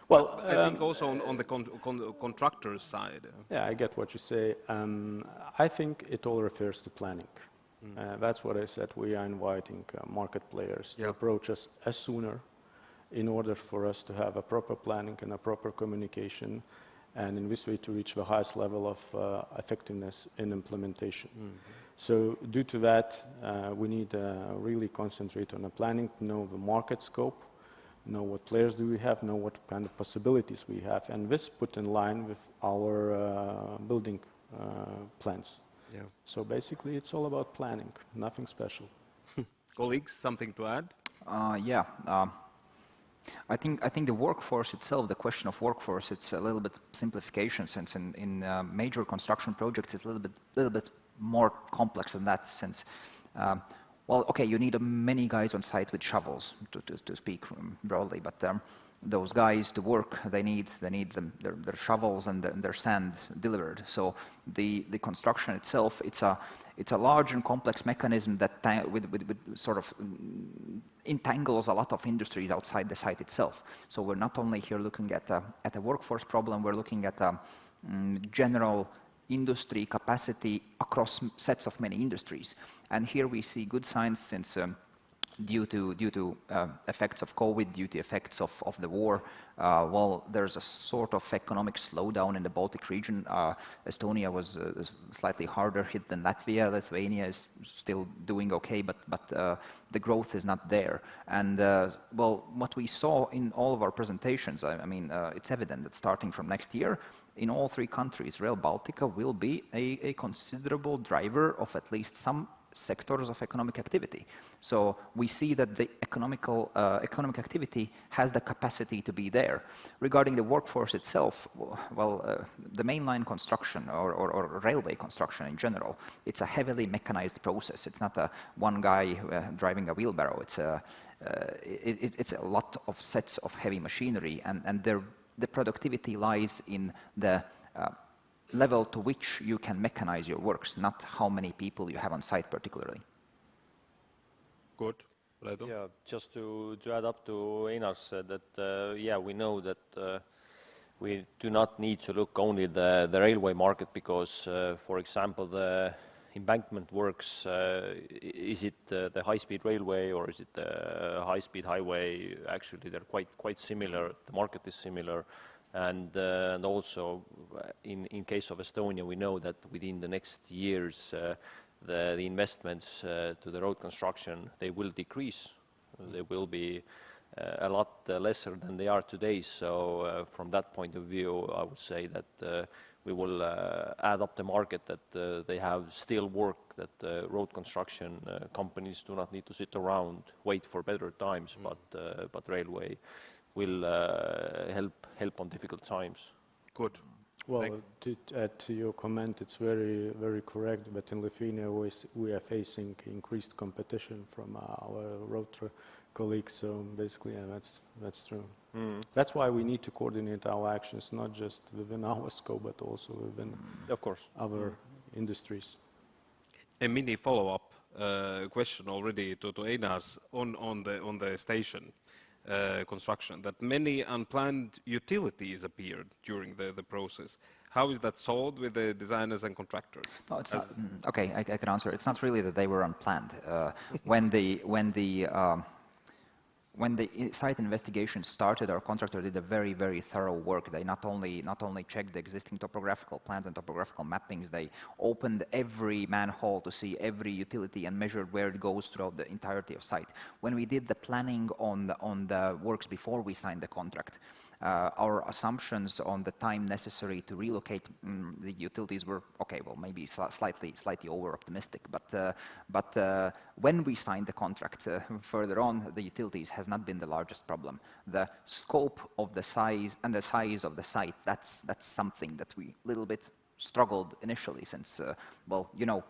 D: well,
A: I think also on the contractor's side.
D: Yeah, I get what you say. I think it all refers to planning. That's what I said. We are inviting market players to approach us as sooner in order for us to have a proper planning and a proper communication, and in this way to reach the highest level of effectiveness in implementation. So due to that, we need to really concentrate on the planning, know the market scope, know what players do we have, know what kind of possibilities we have, and this put in line with our building plans.
A: Yeah.
D: So basically it's all about planning, nothing special.
A: Colleagues, something to add?
C: I think the workforce itself, the question of workforce, it's a little bit simplification, since in major construction projects it's a little bit more complex than that, since well, okay, you need many guys on site with shovels, to speak broadly, but those guys to work, they need their shovels and their sand delivered. So the construction itself, it's a large and complex mechanism that with sort of entangles a lot of industries outside the site itself. So we're not only here looking at a workforce problem, we're looking at a general industry capacity across sets of many industries. And here we see good signs, since due to effects of COVID, due to effects of the war, well, there's a sort of economic slowdown in the Baltic region. Estonia was slightly harder hit than Latvia. Lithuania is still doing okay, but the growth is not there. And well, what we saw in all of our presentations, I mean, it's evident that starting from next year, in all three countries, Rail Baltica will be a considerable driver of at least some sectors of economic activity. So we see that the economic activity has the capacity to be there. Regarding the workforce itself, well, the mainline construction or railway construction in general, it's a heavily mechanized process. It's not one guy driving a wheelbarrow. It's a lot of sets of heavy machinery, and the productivity lies in the level to which you can mechanize your works, not how many people you have on site particularly.
A: Good. Raido?
B: Yeah, just to add up to Einar said that, yeah, we know that we do not need to look only the railway market, because, for example, the embankment works, is it the high-speed railway or is it the high-speed highway? Actually, they're quite similar. The market is similar. And also, in case of Estonia, we know that within the next years, the investments to the road construction, they will decrease. They will be a lot lesser than they are today. So from that point of view, I would say that we will add up the market, that they have still work, that road construction companies do not need to sit around, wait for better times, but railway will help on difficult times. Good.
D: Well, to add to your comment, it's very, very correct, but in Lithuania we are facing increased competition from our road colleagues. So basically, yeah, that's true. That's why we need to coordinate our actions, not just within our scope, but also within,
B: of course,
D: other industries.
A: A mini follow-up question already to Einar's on the station construction, that many unplanned utilities appeared during the process. How is that solved with the designers and contractors?
C: No, it's not. Okay, I can answer. It's not really that they were unplanned. When the site investigation started, our contractor did a very thorough work. They not only checked the existing topographical plans and topographical mappings, they opened every manhole to see every utility and measured where it goes throughout the entirety of site. When we did the planning on the works before we signed the contract, our assumptions on the time necessary to relocate the utilities were okay. Well, maybe slightly over optimistic, but when we signed the contract further on, the utilities has not been the largest problem. The scope of the size and the size of the site, that's something that we little bit struggled initially, since well, you know,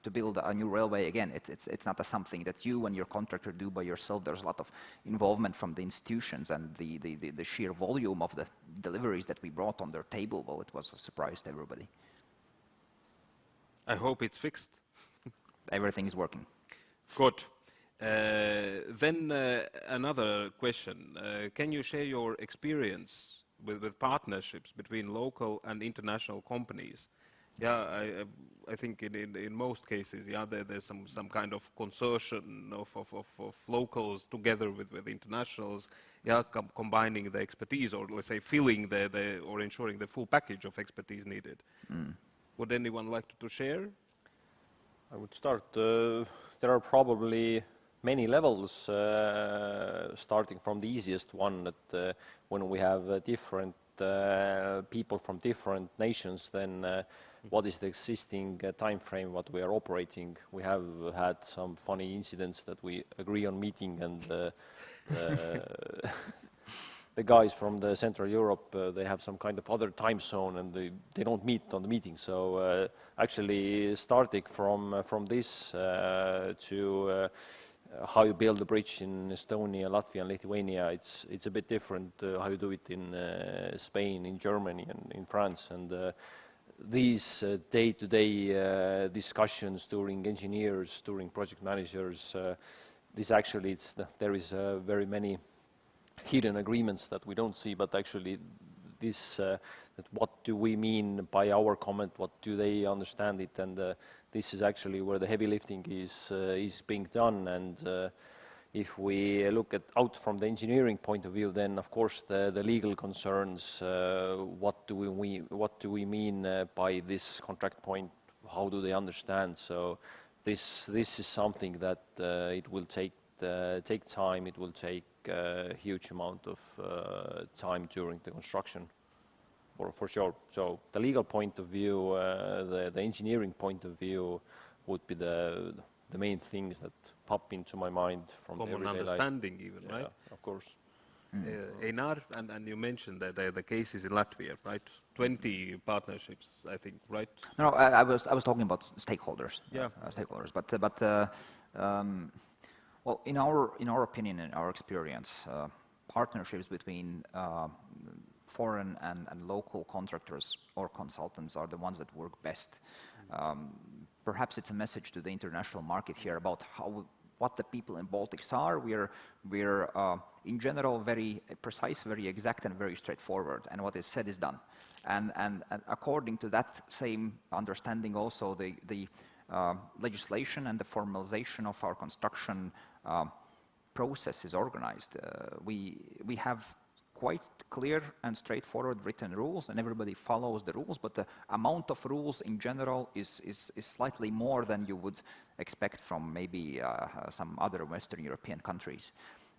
C: to build a new railway, again, it's not something that you and your contractor do by yourself. There's a lot of involvement from the institutions, and the sheer volume of the deliveries that we brought on their table, well, it was a surprise to everybody.
A: I hope it's fixed.
C: Everything is working.
A: Good. Then another question. Can you share your experience with partnerships between local and international companies? Yeah, I think in most cases, yeah, there's some kind of consortium of locals together with internationals, yeah, combining the expertise, or let's say filling or ensuring the full package of expertise needed. Would anyone like to share?
B: I would start. There are probably many levels, starting from the easiest one, that when we have different people from different nations, then what is the existing time frame what we are operating. We have had some funny incidents that we agree on meeting, and the guys from the Central Europe, they have some kind of other time zone, and they don't meet on the meeting. So actually starting from this to how you build a bridge in Estonia, Latvia and Lithuania, it's a bit different how you do it in Spain, in Germany and in France. And these day-to-day discussions during engineers, during project managers, this actually, there is very many hidden agreements that we don't see, but actually this, that what do we mean by our comment, what do they understand it, and this is actually where the heavy lifting is being done. And if we look at out from the engineering point of view, then of course the legal concerns, what do we mean by this contract point, how do they understand? So this is something that it will take time, it will take a huge amount of time during the construction, for sure. So the legal point of view, the engineering point of view would be the main things that pop into my mind from the everyday life.
A: Common understanding even,
B: yeah,
A: right?
B: Of course.
A: Einar, and you mentioned that the cases in Latvia, right? 20 partnerships, I think, right?
C: No, I was talking about stakeholders.
A: Yeah.
C: Stakeholders, but well, in our opinion, in our experience, partnerships between foreign and local contractors or consultants are the ones that work best. Perhaps it's a message to the international market here about what the people in Baltics are. We're in general very precise, very exact, and very straightforward. And what is said is done. And according to that same understanding, also the legislation and the formalization of our construction process is organized. We have quite clear and straightforward written rules, and everybody follows the rules, but the amount of rules in general is slightly more than you would expect from maybe some other Western European countries.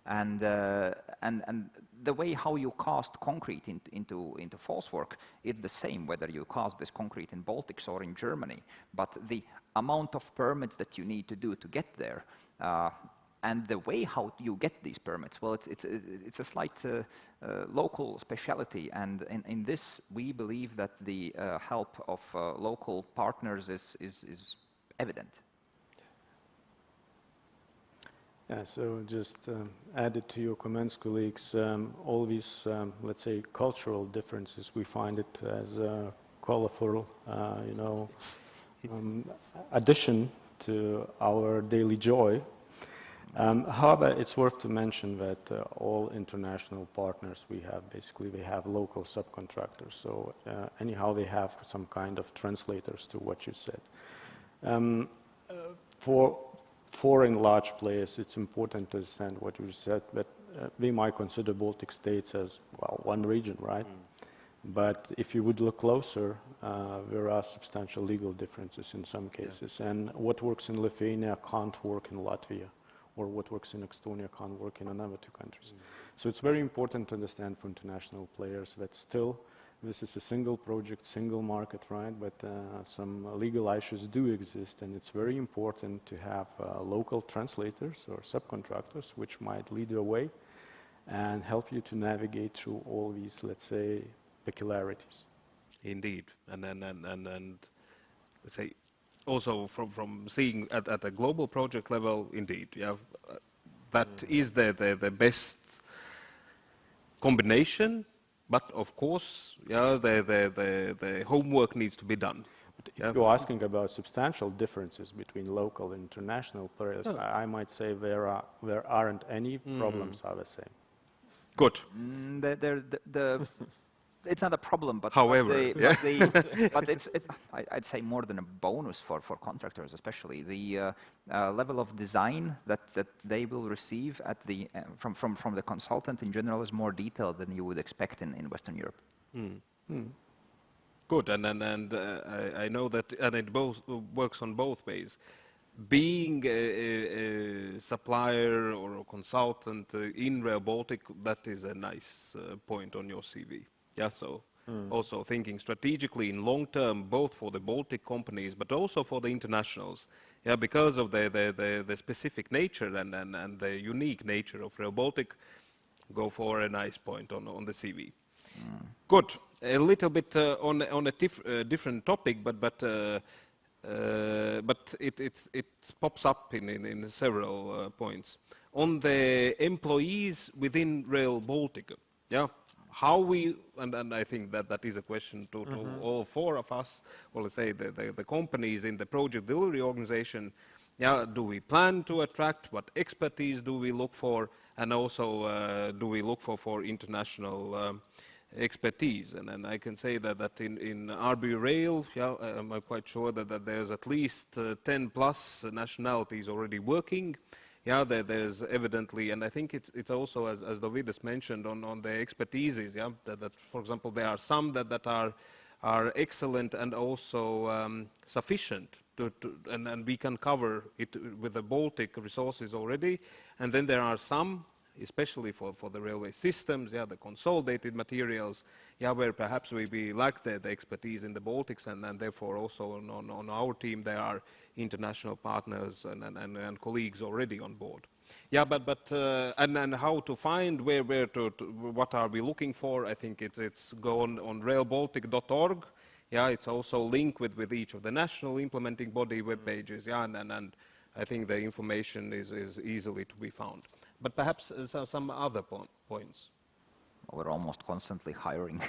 C: And the way how you cast concrete into false work, it's the same whether you cast this concrete in Baltics or in Germany, but the amount of permits that you need to do to get there, and the way how you get these permits, well, it's a slight local speciality, and in this we believe that the help of local partners is evident.
D: Yeah, so just added to your comments, colleagues, all these, let's say, cultural differences, we find it as a colorful, you know, addition to our daily joy. However, it's worth to mention that all international partners we have, basically, they have local subcontractors. So anyhow, they have some kind of translators to what you said. For foreign large players, it's important to understand what you said, that we might consider Baltic states as, well, one region, right? But if you would look closer, there are substantial legal differences in some cases. Yeah. And what works in Lithuania can't work in Latvia, or what works in Estonia can't work in another two countries. So it's very important to understand for international players that still this is a single project, single market, right? But some legal issues do exist, and it's very important to have local translators or subcontractors which might lead the way and help you to navigate through all these, let's say, peculiarities.
A: Indeed, and let's say also from seeing at a global project level, indeed, yeah, that is the best combination. But of course, yeah, the homework needs to be done.
D: But if you're asking about substantial differences between local and international players, I might say there aren't any. Problems are the same.
A: Good.
C: It's not a problem, but
A: however,
C: but it's I'd say more than a bonus for contractors, especially the level of design that they will receive at the from the consultant in general is more detailed than you would expect in Western Europe.
A: Good, and I know that, and it both works on both ways. Being a supplier or a consultant in Rail Baltic, that is a nice point on your CV. Yeah, so also thinking strategically in long term, both for the Baltic companies, but also for the internationals. Yeah, because of the specific nature and the unique nature of Rail Baltic, go for a nice point on the CV. Good. A little bit on a different topic, but it pops up in several points on the employees within Rail Baltic. Yeah. How we, and I think that is a question to all four of us, or let's say the companies in the project delivery organization. Yeah, do we plan to attract? What expertise do we look for? And also, do we look for international expertise? And I can say that in RB Rail, yeah, I'm quite sure that there's at least 10 plus nationalities already working. Yeah, there's evidently, and I think it's also, as Dovydas mentioned, on the expertises, yeah, that for example, there are some that are excellent and also sufficient, and we can cover it with the Baltic resources already, and then there are some, especially for the railway systems, yeah, the consolidated materials, yeah, where perhaps we lack the expertise in the Baltics, and therefore also on our team there are international partners and colleagues already on board. Yeah, but and how to find where to what are we looking for? I think it's go on railbaltic.org. Yeah, it's also linked with each of the national implementing body web pages. Yeah, and I think the information is easily to be found. But perhaps some other points.
C: We're almost constantly hiring.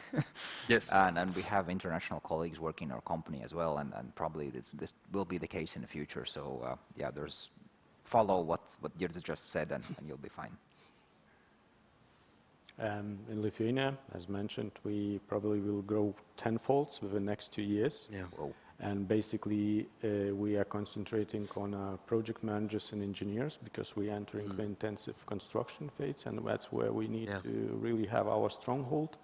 A: Yes.
C: And we have international colleagues working in our company as well, and probably this will be the case in the future. So, yeah, follow what Jirza just said, and you'll be fine.
D: In Lithuania, as mentioned, we probably will grow tenfold within the next 2 years.
A: Yeah.
C: Whoa.
D: And basically, we are concentrating on project managers and engineers because we are entering the intensive construction phase, and that's where we need to really have our stronghold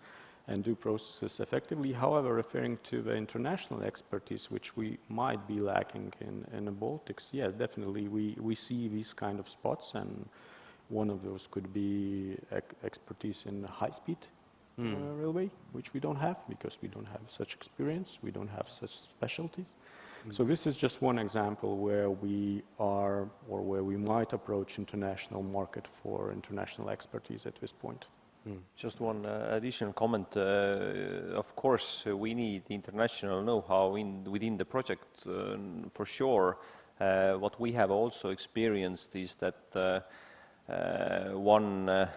D: and do processes effectively. However, referring to the international expertise, which we might be lacking in the Baltics, yeah, definitely we see these kind of spots, and one of those could be expertise in high-speed railway, which we don't have because we don't have such experience, we don't have such specialties. So this is just one example where we are, or where we might approach international market for international expertise at this point.
B: Just one additional comment. Of course, we need international know-how within the project for sure. What we have also experienced is that one,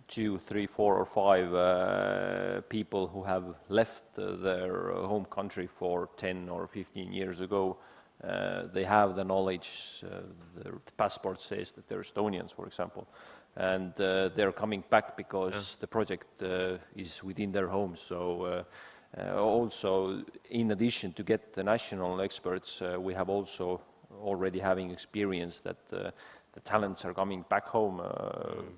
B: 2, 3, 4, or 5 people who have left their home country for 10 or 15 years ago. They have the knowledge, the passport says that they're Estonians, for example, and they're coming back because the project is within their home. So also, in addition to get the national experts, we have also already having experience that the talents are coming back home,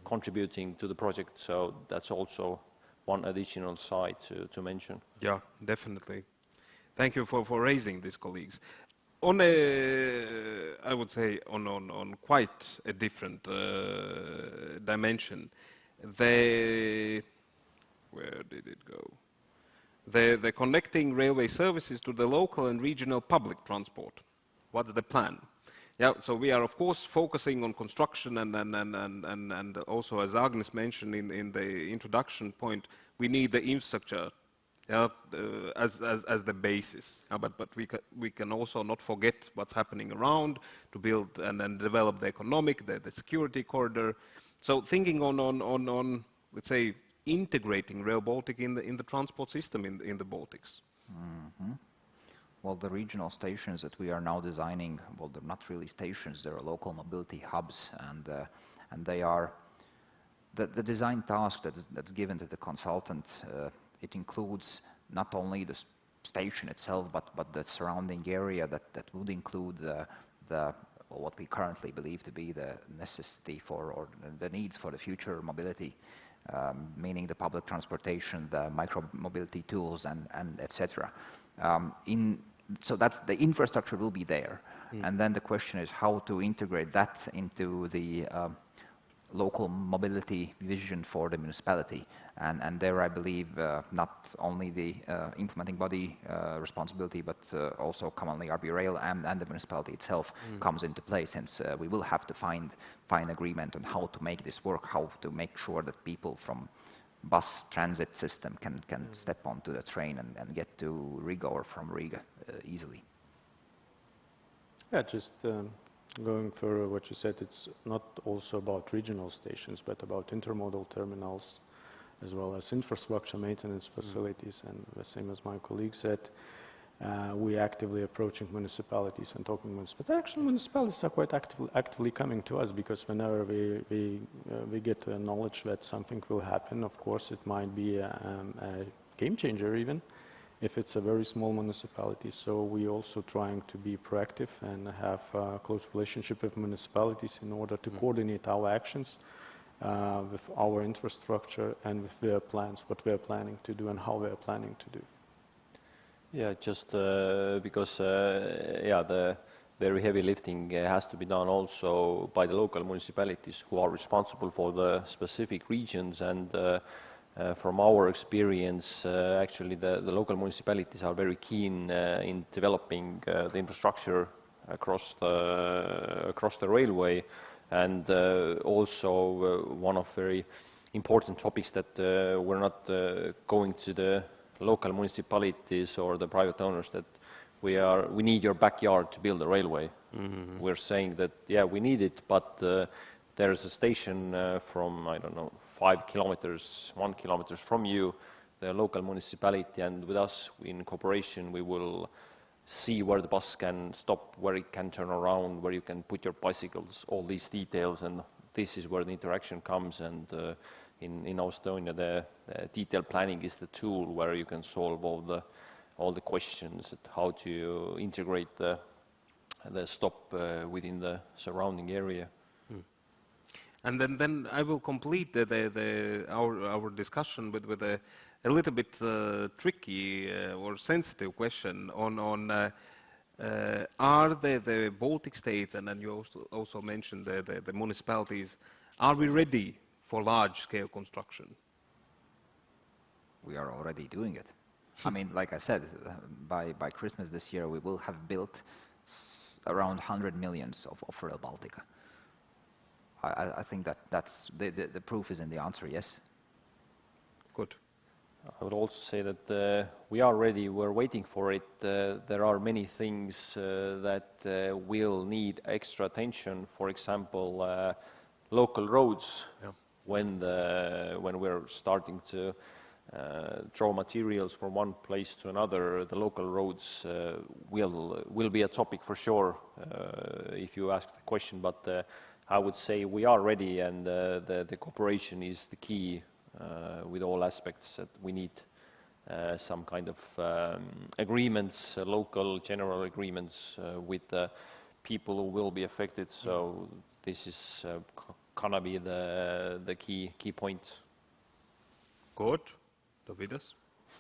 B: contributing to the project. So that's also one additional side to mention.
A: Yeah, definitely. Thank you for raising this, colleagues. On a, I would say, on quite a different dimension, where did it go? The connecting railway services to the local and regional public transport. What's the plan? Yeah, so we are of course focusing on construction and also, as Agnes mentioned in the introduction point, we need the infrastructure. Yeah, as the basis, but we can also not forget what's happening around to build and develop the economic, the security corridor. So thinking on let's say integrating Rail Baltic in the transport system in the Baltics.
C: Mm-hmm. Well, the regional stations that we are now designing, well, they're not really stations; they're local mobility hubs, and they are the design task that's given to the consultant. It includes not only the station itself, but the surrounding area that would include what we currently believe to be the necessity for or the needs for the future mobility, meaning the public transportation, the micro-mobility tools, and etc. So that's the infrastructure will be there, and then the question is how to integrate that into the local mobility vision for the municipality, and there I believe not only the implementing body responsibility, but also commonly RB Rail and the municipality itself comes into play, since we will have to find agreement on how to make this work, how to make sure that people from bus transit system can step onto the train and get to Riga or from Riga easily.
D: Yeah, just going for what you said, it's not also about regional stations, but about intermodal terminals, as well as infrastructure maintenance facilities. And the same as my colleague said, we actively approaching municipalities and talking to municipalities. Actually, municipalities are quite actively coming to us, because whenever we get knowledge that something will happen, of course, it might be a game changer even, if it's a very small municipality. So we also trying to be proactive and have a close relationship with municipalities in order to coordinate our actions with our infrastructure and with their plans, what we are planning to do and how we are planning to do.
B: Yeah, just because the very heavy lifting has to be done also by the local municipalities who are responsible for the specific regions, and from our experience, actually the local municipalities are very keen in developing the infrastructure across the railway, and also one of very important topics that we're not going to the local municipalities or the private owners that we need your backyard to build a railway. Mm-hmm. We're saying that, yeah, we need it, but there's a station from, I don't know, 5 kilometers, 1 kilometer from you, the local municipality, and with us in cooperation we will see where the bus can stop, where it can turn around, where you can put your bicycles, all these details, and this is where the interaction comes. And in Estonia, the detailed planning is the tool where you can solve all the questions, how to integrate the stop within the surrounding area.
A: And then I will complete our discussion with a little bit tricky or sensitive question on are the Baltic states, and then you also mentioned the municipalities, are we ready for large-scale construction?
C: We are already doing it. I mean, like I said, by Christmas this year, we will have built around 100 millions of Rail Baltica. I think that's the proof is in the answer, yes.
A: Good.
B: I would also say that we are ready, we're waiting for it. There are many things that will need extra attention. For example, local roads.
A: Yeah.
B: When we're starting to draw materials from one place to another, the local roads will be a topic for sure, if you ask the question. But I would say we are ready, and the cooperation is the key with all aspects. That we need some kind of agreements, local general agreements with the people who will be affected. So this is gonna be the key point.
A: Good. Dovydas?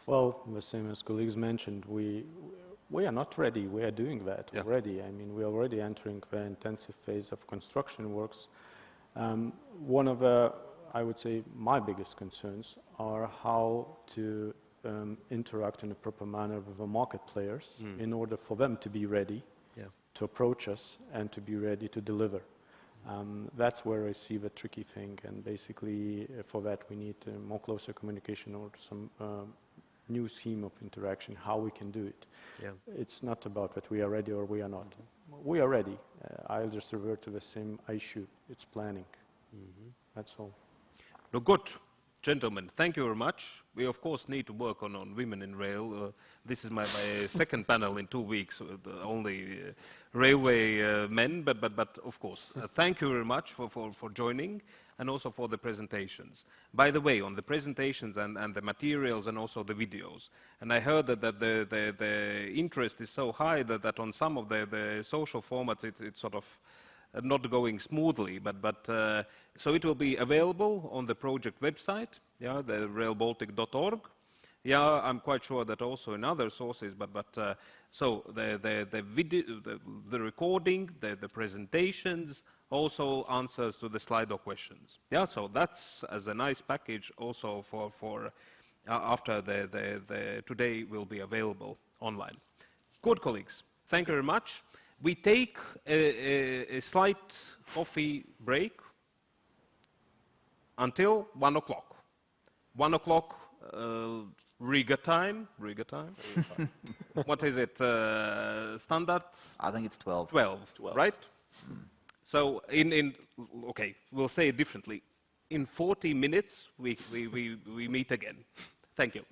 D: Well, the same as colleagues mentioned, we are not ready. We are doing that already. I mean, we are already entering the intensive phase of construction works. One of the, I would say, my biggest concerns are how to interact in a proper manner with the market players in order for them to be ready to approach us and to be ready to deliver. That's where I see the tricky thing, and basically for that we need more closer communication or some new scheme of interaction, how we can do it.
A: Yeah.
D: It's not about that we are ready or we are not. We are ready. I'll just revert to the same issue. It's planning. That's all.
A: No, good. Gentlemen, thank you very much. We, of course, need to work on women in rail. This is my second panel in 2 weeks, only railway men, but of course, thank you very much for joining and also for the presentations. By the way, on the presentations and the materials and also the videos, and I heard that the interest is so high that on some of the social formats it's sort of not going smoothly, but so it will be available on the project website, the railbaltic.org. Yeah, I'm quite sure that also in other sources, but so the video, the recording, the presentations, also answers to the Slido questions. Yeah, so that's as a nice package also for after the today will be available online. Good colleagues, thank you very much. We take a slight coffee break until 1 o'clock. 1 o'clock Riga time. What is it? Standard?
C: I think it's 12.
A: 12, right? So okay, we'll say it differently. In 40 minutes we meet again. Thank you.